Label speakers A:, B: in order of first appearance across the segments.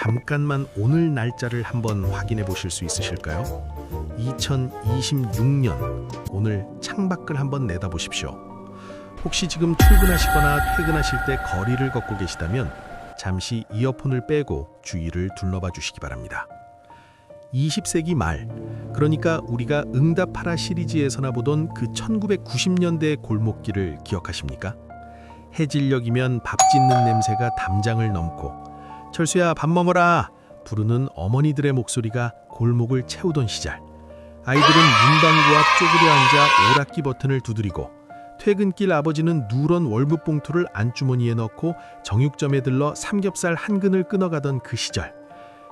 A: 잠깐만 오늘 날짜를 한번 확인해 보실 수 있으실까요? 2026년 오늘 창밖을 한번 내다보십시오. 혹시 지금 출근하시거나 퇴근하실 때 거리를 걷고 계시다면 잠시 이어폰을 빼고 주위를 둘러봐 주시기 바랍니다. 20세기 말, 그러니까 우리가 응답하라 시리즈에서나 보던 그 1990년대 골목길을 기억하십니까? 해질녘이면 밥 짓는 냄새가 담장을 넘고 철수야 밥 먹어라 부르는 어머니들의 목소리가 골목을 채우던 시절, 아이들은 문방구 앞 쪼그려 앉아 오락기 버튼을 두드리고 퇴근길 아버지는 누런 월급봉투를 안주머니에 넣고 정육점에 들러 삼겹살 한 근을 끊어가던 그 시절,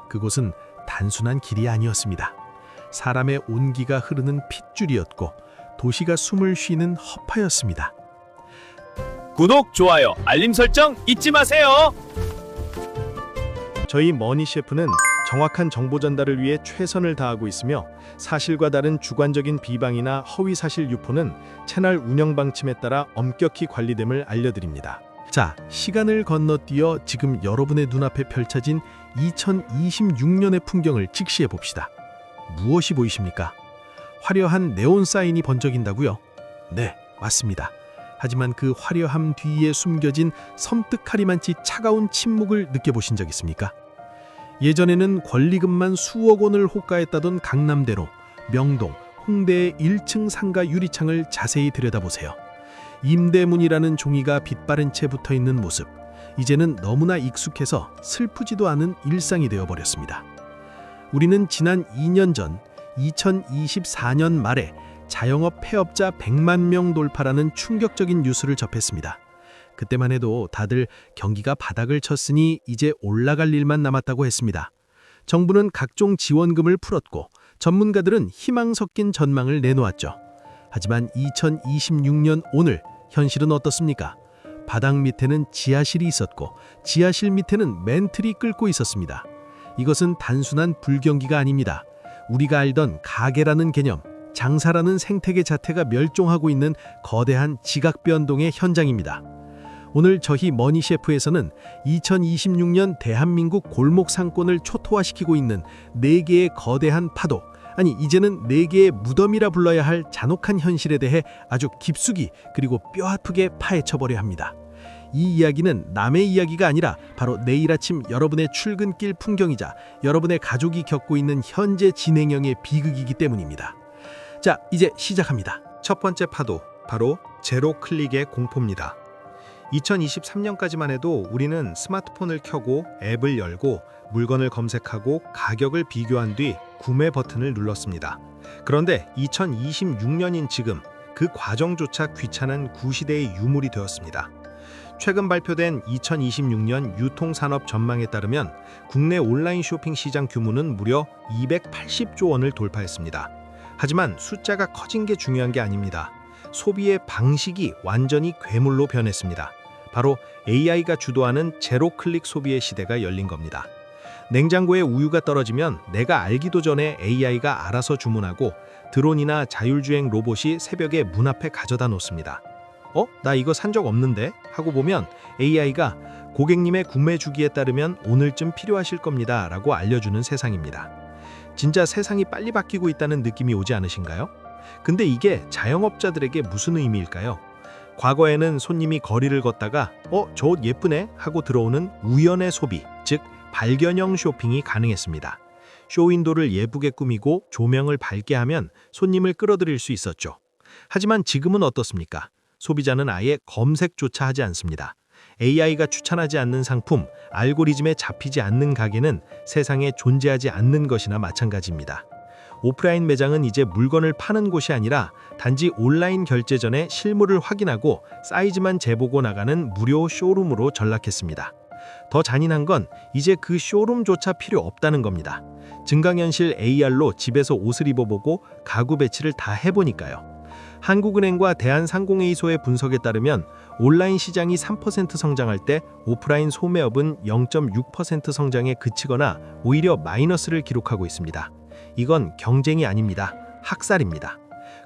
A: 그곳은 단순한 길이 아니었습니다. 사람의 온기가 흐르는 핏줄이었고 도시가 숨을 쉬는 허파였습니다.
B: 구독, 좋아요, 알림 설정 잊지 마세요.
A: 저희 머니 셰프는 정확한 정보 전달을 위해 최선을 다하고 있으며 사실과 다른 주관적인 비방이나 허위 사실 유포는 채널 운영 방침에 따라 엄격히 관리됨을 알려드립니다. 자, 시간을 건너뛰어 지금 여러분의 눈앞에 펼쳐진 2026년의 풍경을 직시해 봅시다. 무엇이 보이십니까? 화려한 네온 사인이 번쩍인다고요? 네, 맞습니다. 하지만 그 화려함 뒤에 숨겨진 섬뜩하리만치 차가운 침묵을 느껴보신 적 있습니까? 예전에는 권리금만 수억 원을 호가했다던 강남대로, 명동, 홍대의 1층 상가 유리창을 자세히 들여다보세요. 임대문이라는 종이가 빛바랜 채 붙어있는 모습, 이제는 너무나 익숙해서 슬프지도 않은 일상이 되어버렸습니다. 우리는 지난 2년 전 2024년 말에 자영업 폐업자 100만 명 돌파라는 충격적인 뉴스를 접했습니다. 그때만 해도 다들 경기가 바닥을 쳤으니 이제 올라갈 일만 남았다고 했습니다. 정부는 각종 지원금을 풀었고 전문가들은 희망 섞인 전망을 내놓았죠. 하지만 2026년 오늘 현실은 어떻습니까? 바닥 밑에는 지하실이 있었고 지하실 밑에는 멘틀이 끓고 있었습니다. 이것은 단순한 불경기가 아닙니다. 우리가 알던 가게라는 개념, 장사라는 생태계 자체가 멸종하고 있는 거대한 지각 변동의 현장입니다. 오늘 저희 머니 셰프에서는 2026년 대한민국 골목 상권을 초토화시키고 있는 4개의 거대한 파도, 아니 이제는 4개의 무덤이라 불러야 할 잔혹한 현실에 대해 아주 깊숙이 그리고 뼈아프게 파헤쳐보려 합니다. 이 이야기는 남의 이야기가 아니라 바로 내일 아침 여러분의 출근길 풍경이자 여러분의 가족이 겪고 있는 현재 진행형의 비극이기 때문입니다. 자, 이제 시작합니다. 첫 번째 파도, 바로 제로 클릭의 공포입니다. 2023년까지만 해도 우리는 스마트폰을 켜고 앱을 열고 물건을 검색하고 가격을 비교한 뒤 구매 버튼을 눌렀습니다. 그런데 2026년인 지금 그 과정조차 귀찮은 구시대의 유물이 되었습니다. 최근 발표된 2026년 유통산업 전망에 따르면 국내 온라인 쇼핑 시장 규모는 무려 280조 원을 돌파했습니다. 하지만 숫자가 커진 게 중요한 게 아닙니다. 소비의 방식이 완전히 괴물로 변했습니다. 바로 AI가 주도하는 제로 클릭 소비의 시대가 열린 겁니다. 냉장고에 우유가 떨어지면 내가 알기도 전에 AI가 알아서 주문하고 드론이나 자율주행 로봇이 새벽에 문 앞에 가져다 놓습니다. 나 이거 산 적 없는데? 하고 보면 AI가 고객님의 구매 주기에 따르면 오늘쯤 필요하실 겁니다 라고 알려주는 세상입니다. 진짜 세상이 빨리 바뀌고 있다는 느낌이 오지 않으신가요? 근데 이게 자영업자들에게 무슨 의미일까요? 과거에는 손님이 거리를 걷다가 저 옷 예쁘네 하고 들어오는 우연의 소비, 즉 발견형 쇼핑이 가능했습니다. 쇼윈도를 예쁘게 꾸미고 조명을 밝게 하면 손님을 끌어들일 수 있었죠. 하지만 지금은 어떻습니까? 소비자는 아예 검색조차 하지 않습니다. AI가 추천하지 않는 상품, 알고리즘에 잡히지 않는 가게는 세상에 존재하지 않는 것이나 마찬가지입니다. 오프라인 매장은 이제 물건을 파는 곳이 아니라 단지 온라인 결제 전에 실물을 확인하고 사이즈만 재보고 나가는 무료 쇼룸으로 전락했습니다. 더 잔인한 건 이제 그 쇼룸조차 필요 없다는 겁니다. 증강현실 AR로 집에서 옷을 입어보고 가구 배치를 다 해보니까요. 한국은행과 대한상공회의소의 분석에 따르면 온라인 시장이 3% 성장할 때 오프라인 소매업은 0.6% 성장에 그치거나 오히려 마이너스를 기록하고 있습니다. 이건 경쟁이 아닙니다. 학살입니다.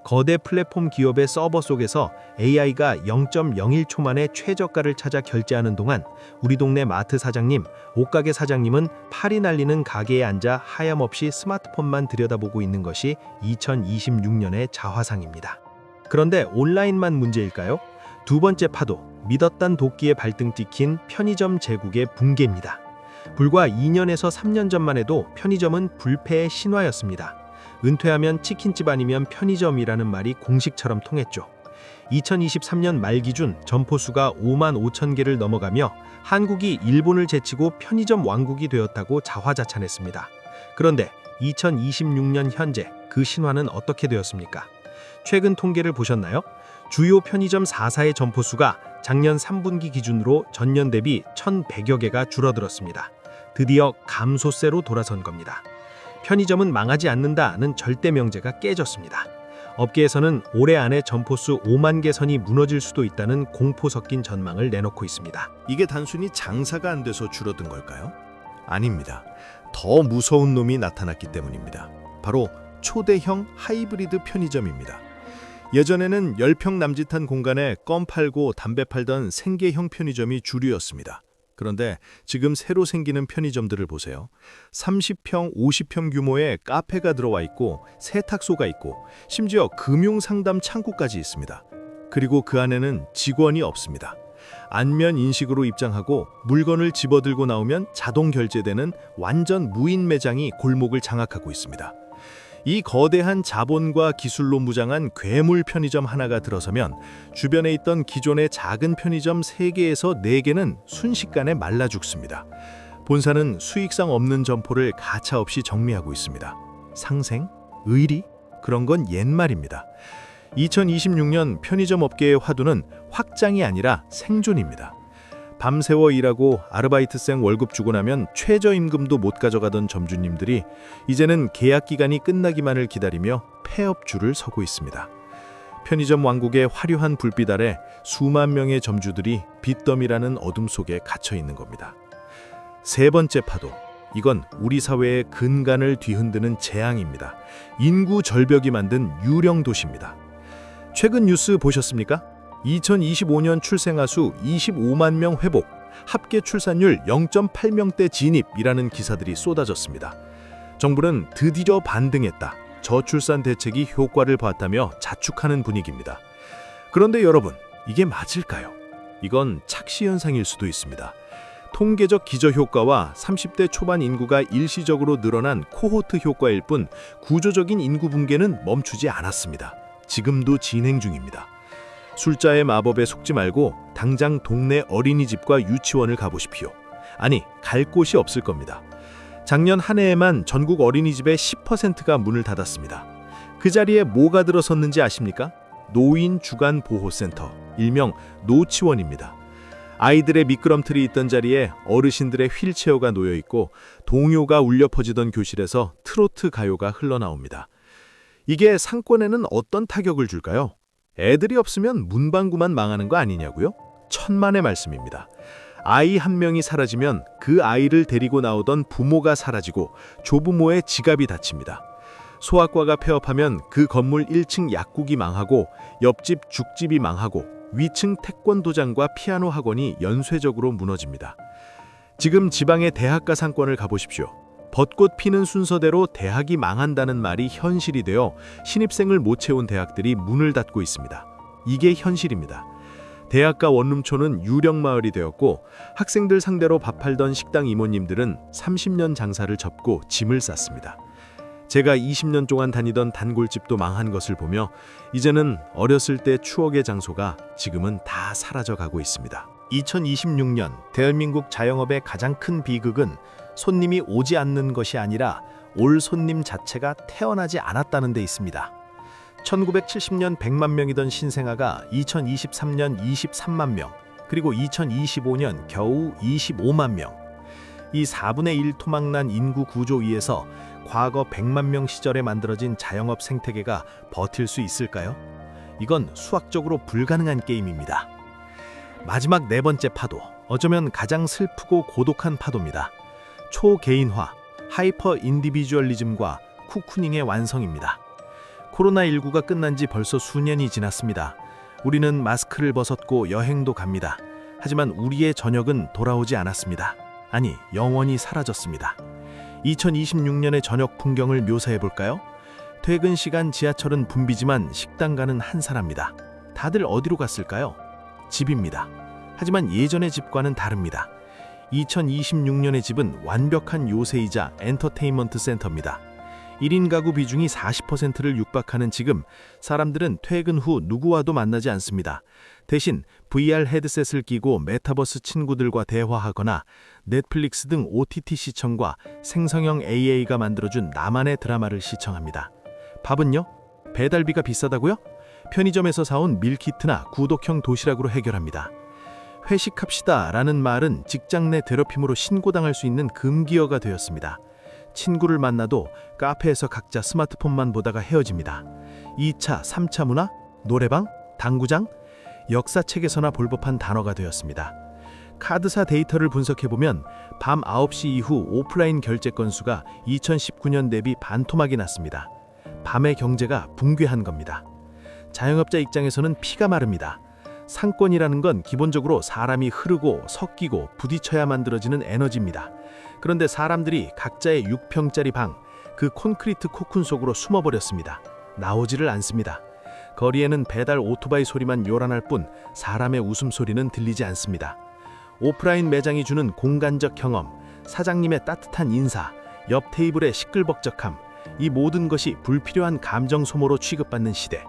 A: 거대 플랫폼 기업의 서버 속에서 AI가 0.01초 만에 최저가를 찾아 결제하는 동안 우리 동네 마트 사장님, 옷가게 사장님은 팔이 날리는 가게에 앉아 하염없이 스마트폰만 들여다보고 있는 것이 2026년의 자화상입니다. 그런데 온라인만 문제일까요? 두 번째 파도, 믿었단 도끼에 발등 찍힌 편의점 제국의 붕괴입니다. 불과 2년에서 3년 전만 해도 편의점은 불패의 신화였습니다. 은퇴하면 치킨집 아니면 편의점이라는 말이 공식처럼 통했죠. 2023년 말 기준 점포 수가 5만 5천 개를 넘어가며 한국이 일본을 제치고 편의점 왕국이 되었다고 자화자찬했습니다. 그런데 2026년 현재 그 신화는 어떻게 되었습니까? 최근 통계를 보셨나요? 주요 편의점 4사의 점포 수가 작년 3분기 기준으로 전년 대비 1,100여 개가 줄어들었습니다. 드디어 감소세로 돌아선 겁니다. 편의점은 망하지 않는다는 절대 명제가 깨졌습니다. 업계에서는 올해 안에 점포수 5만 개 선이 무너질 수도 있다는 공포 섞인 전망을 내놓고 있습니다.
C: 이게 단순히 장사가 안 돼서 줄어든 걸까요? 아닙니다. 더 무서운 놈이 나타났기 때문입니다. 바로 초대형 하이브리드 편의점입니다. 예전에는 10평 남짓한 공간에 껌 팔고 담배 팔던 생계형 편의점이 주류였습니다. 그런데 지금 새로 생기는 편의점들을 보세요. 30평, 50평 규모의 카페가 들어와 있고 세탁소가 있고 심지어 금융상담 창구까지 있습니다. 그리고 그 안에는 직원이 없습니다. 안면 인식으로 입장하고 물건을 집어들고 나오면 자동 결제되는 완전 무인 매장이 골목을 장악하고 있습니다. 이 거대한 자본과 기술로 무장한 괴물 편의점 하나가 들어서면 주변에 있던 기존의 작은 편의점 3개에서 4개는 순식간에 말라 죽습니다. 본사는 수익성 없는 점포를 가차없이 정리하고 있습니다. 상생? 의리? 그런 건 옛말입니다. 2026년 편의점 업계의 화두는 확장이 아니라 생존입니다. 밤새워 일하고 아르바이트생 월급 주고 나면 최저임금도 못 가져가던 점주님들이 이제는 계약 기간이 끝나기만을 기다리며 폐업줄을 서고 있습니다. 편의점 왕국의 화려한 불빛 아래 수만 명의 점주들이 빚더미라는 어둠 속에 갇혀 있는 겁니다. 세 번째 파도, 이건 우리 사회의 근간을 뒤흔드는 재앙입니다. 인구 절벽이 만든 유령 도시입니다. 최근 뉴스 보셨습니까? 2025년 출생아 수 25만 명 회복, 합계 출산율 0.8명대 진입이라는 기사들이 쏟아졌습니다. 정부는 드디어 반등했다, 저출산 대책이 효과를 봤다며 자축하는 분위기입니다. 그런데 여러분, 이게 맞을까요? 이건 착시 현상일 수도 있습니다. 통계적 기저효과와 30대 초반 인구가 일시적으로 늘어난 코호트 효과일 뿐 구조적인 인구 붕괴는 멈추지 않았습니다. 지금도 진행 중입니다. 숫자의 마법에 속지 말고 당장 동네 어린이집과 유치원을 가보십시오. 아니, 갈 곳이 없을 겁니다. 작년 한 해에만 전국 어린이집의 10%가 문을 닫았습니다. 그 자리에 뭐가 들어섰는지 아십니까? 노인 주간 보호센터, 일명 노치원입니다. 아이들의 미끄럼틀이 있던 자리에 어르신들의 휠체어가 놓여 있고 동요가 울려 퍼지던 교실에서 트로트 가요가 흘러나옵니다. 이게 상권에는 어떤 타격을 줄까요? 애들이 없으면 문방구만 망하는 거 아니냐고요? 천만의 말씀입니다. 아이 한 명이 사라지면 그 아이를 데리고 나오던 부모가 사라지고 조부모의 지갑이 닫힙니다. 소아과가 폐업하면 그 건물 1층 약국이 망하고 옆집 죽집이 망하고 위층 태권도장과 피아노 학원이 연쇄적으로 무너집니다. 지금 지방의 대학가 상권을 가보십시오. 벚꽃 피는 순서대로 대학이 망한다는 말이 현실이 되어 신입생을 못 채운 대학들이 문을 닫고 있습니다. 이게 현실입니다. 대학가 원룸촌은 유령마을이 되었고 학생들 상대로 밥 팔던 식당 이모님들은 30년 장사를 접고 짐을 쌌습니다. 제가 20년 동안 다니던 단골집도 망한 것을 보며 이제는 어렸을 때 추억의 장소가 지금은 다 사라져가고 있습니다. 2026년 대한민국 자영업의 가장 큰 비극은 손님이 오지 않는 것이 아니라 올 손님 자체가 태어나지 않았다는 데 있습니다. 1970년 100만 명이던 신생아가 2023년 23만 명, 그리고 2025년 겨우 25만 명. 이 4분의 1 토막난 인구 구조 위에서 과거 100만 명 시절에 만들어진 자영업 생태계가 버틸 수 있을까요? 이건 수학적으로 불가능한 게임입니다. 마지막 네 번째 파도, 어쩌면 가장 슬프고 고독한 파도입니다. 초개인화, 하이퍼 인디비주얼리즘과 쿠쿠닝의 완성입니다.
A: 코로나19가 끝난 지 벌써 수년이 지났습니다. 우리는 마스크를 벗었고 여행도 갑니다. 하지만 우리의 저녁은 돌아오지 않았습니다. 아니, 영원히 사라졌습니다. 2026년의 저녁 풍경을 묘사해 볼까요? 퇴근 시간 지하철은 붐비지만 식당 가는 한 사람입니다. 다들 어디로 갔을까요? 집입니다. 하지만 예전의 집과는 다릅니다. 2026년의 집은 완벽한 요새이자 엔터테인먼트 센터입니다. 1인 가구 비중이 40%를 육박하는 지금, 사람들은 퇴근 후 누구와도 만나지 않습니다. 대신 VR 헤드셋을 끼고 메타버스 친구들과 대화하거나 넷플릭스 등 OTT 시청과 생성형 AI가 만들어준 나만의 드라마를 시청합니다. 밥은요? 배달비가 비싸다고요? 편의점에서 사온 밀키트나 구독형 도시락으로 해결합니다. 회식합시다 라는 말은 직장 내 괴롭힘으로 신고당할 수 있는 금기어가 되었습니다. 친구를 만나도 카페에서 각자 스마트폰만 보다가 헤어집니다. 2차, 3차 문화, 노래방, 당구장, 역사책에서나 볼 법한 단어가 되었습니다. 카드사 데이터를 분석해보면 밤 9시 이후 오프라인 결제 건수가 2019년 대비 반토막이 났습니다. 밤의 경제가 붕괴한 겁니다. 자영업자 입장에서는 피가 마릅니다. 상권이라는 건 기본적으로 사람이 흐르고 섞이고 부딪혀야 만들어지는 에너지입니다. 그런데 사람들이 각자의 6평짜리 방, 그 콘크리트 코쿤 속으로 숨어버렸습니다. 나오지를 않습니다. 거리에는 배달 오토바이 소리만 요란할 뿐 사람의 웃음소리는 들리지 않습니다. 오프라인 매장이 주는 공간적 경험, 사장님의 따뜻한 인사, 옆 테이블의 시끌벅적함, 이 모든 것이 불필요한 감정 소모로 취급받는 시대.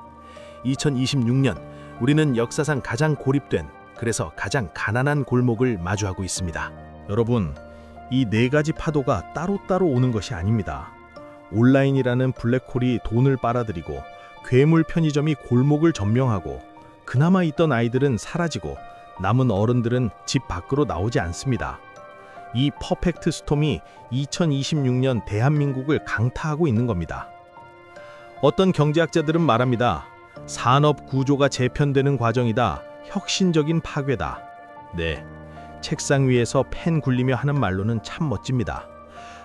A: 2026년, 우리는 역사상 가장 고립된, 그래서 가장 가난한 골목을 마주하고 있습니다. 여러분, 이 네 가지 파도가 따로따로 오는 것이 아닙니다. 온라인이라는 블랙홀이 돈을 빨아들이고 괴물 편의점이 골목을 점령하고 그나마 있던 아이들은 사라지고 남은 어른들은 집 밖으로 나오지 않습니다. 이 퍼펙트 스톰이 2026년 대한민국을 강타하고 있는 겁니다. 어떤 경제학자들은 말합니다. 산업 구조가 재편되는 과정이다. 혁신적인 파괴다. 네, 책상 위에서 펜 굴리며 하는 말로는 참 멋집니다.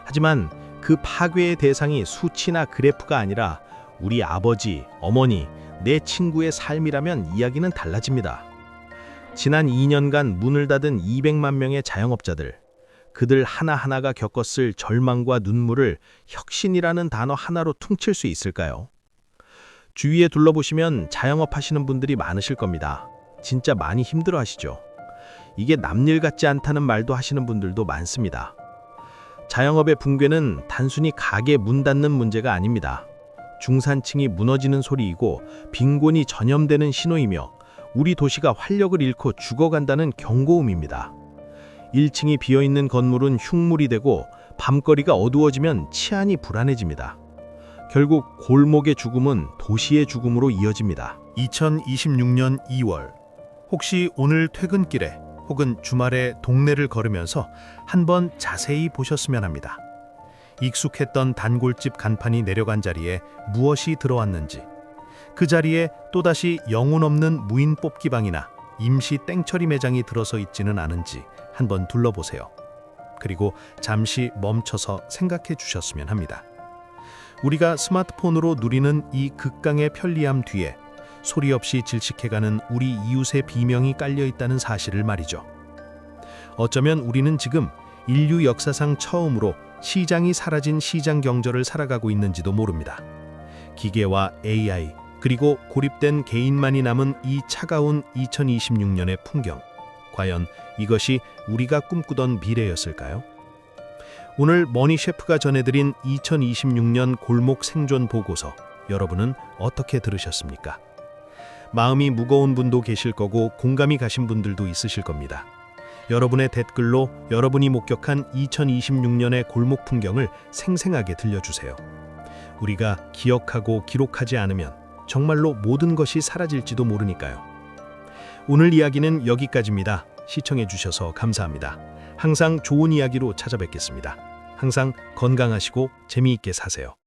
A: 하지만 그 파괴의 대상이 수치나 그래프가 아니라 우리 아버지, 어머니, 내 친구의 삶이라면 이야기는 달라집니다. 지난 2년간 문을 닫은 200만 명의 자영업자들, 그들 하나하나가 겪었을 절망과 눈물을 혁신이라는 단어 하나로 퉁칠 수 있을까요? 주위에 둘러보시면 자영업 하시는 분들이 많으실 겁니다. 진짜 많이 힘들어 하시죠. 이게 남일 같지 않다는 말도 하시는 분들도 많습니다. 자영업의 붕괴는 단순히 가게 문 닫는 문제가 아닙니다. 중산층이 무너지는 소리이고 빈곤이 전염되는 신호이며 우리 도시가 활력을 잃고 죽어간다는 경고음입니다. 1층이 비어있는 건물은 흉물이 되고 밤거리가 어두워지면 치안이 불안해집니다. 결국 골목의 죽음은 도시의 죽음으로 이어집니다.
C: 2026년 2월, 혹시 오늘 퇴근길에 혹은 주말에 동네를 걸으면서 한번 자세히 보셨으면 합니다. 익숙했던 단골집 간판이 내려간 자리에 무엇이 들어왔는지, 그 자리에 또다시 영혼 없는 무인 뽑기방이나 임시 땡처리 매장이 들어서 있지는 않은지 한번 둘러보세요. 그리고 잠시 멈춰서 생각해 주셨으면 합니다. 우리가 스마트폰으로 누리는 이 극강의 편리함 뒤에 소리 없이 질식해가는 우리 이웃의 비명이 깔려있다는 사실을 말이죠. 어쩌면 우리는 지금 인류 역사상 처음으로 시장이 사라진 시장 경제를 살아가고 있는지도 모릅니다. 기계와 AI, 그리고 고립된 개인만이 남은 이 차가운 2026년의 풍경. 과연 이것이 우리가 꿈꾸던 미래였을까요? 오늘 머니 셰프가 전해드린 2026년 골목 생존 보고서, 여러분은 어떻게 들으셨습니까? 마음이 무거운 분도 계실 거고 공감이 가신 분들도 있으실 겁니다. 여러분의 댓글로 여러분이 목격한 2026년의 골목 풍경을 생생하게 들려주세요. 우리가 기억하고 기록하지 않으면 정말로 모든 것이 사라질지도 모르니까요. 오늘 이야기는 여기까지입니다. 시청해주셔서 감사합니다. 항상 좋은 이야기로 찾아뵙겠습니다. 항상 건강하시고 재미있게 사세요.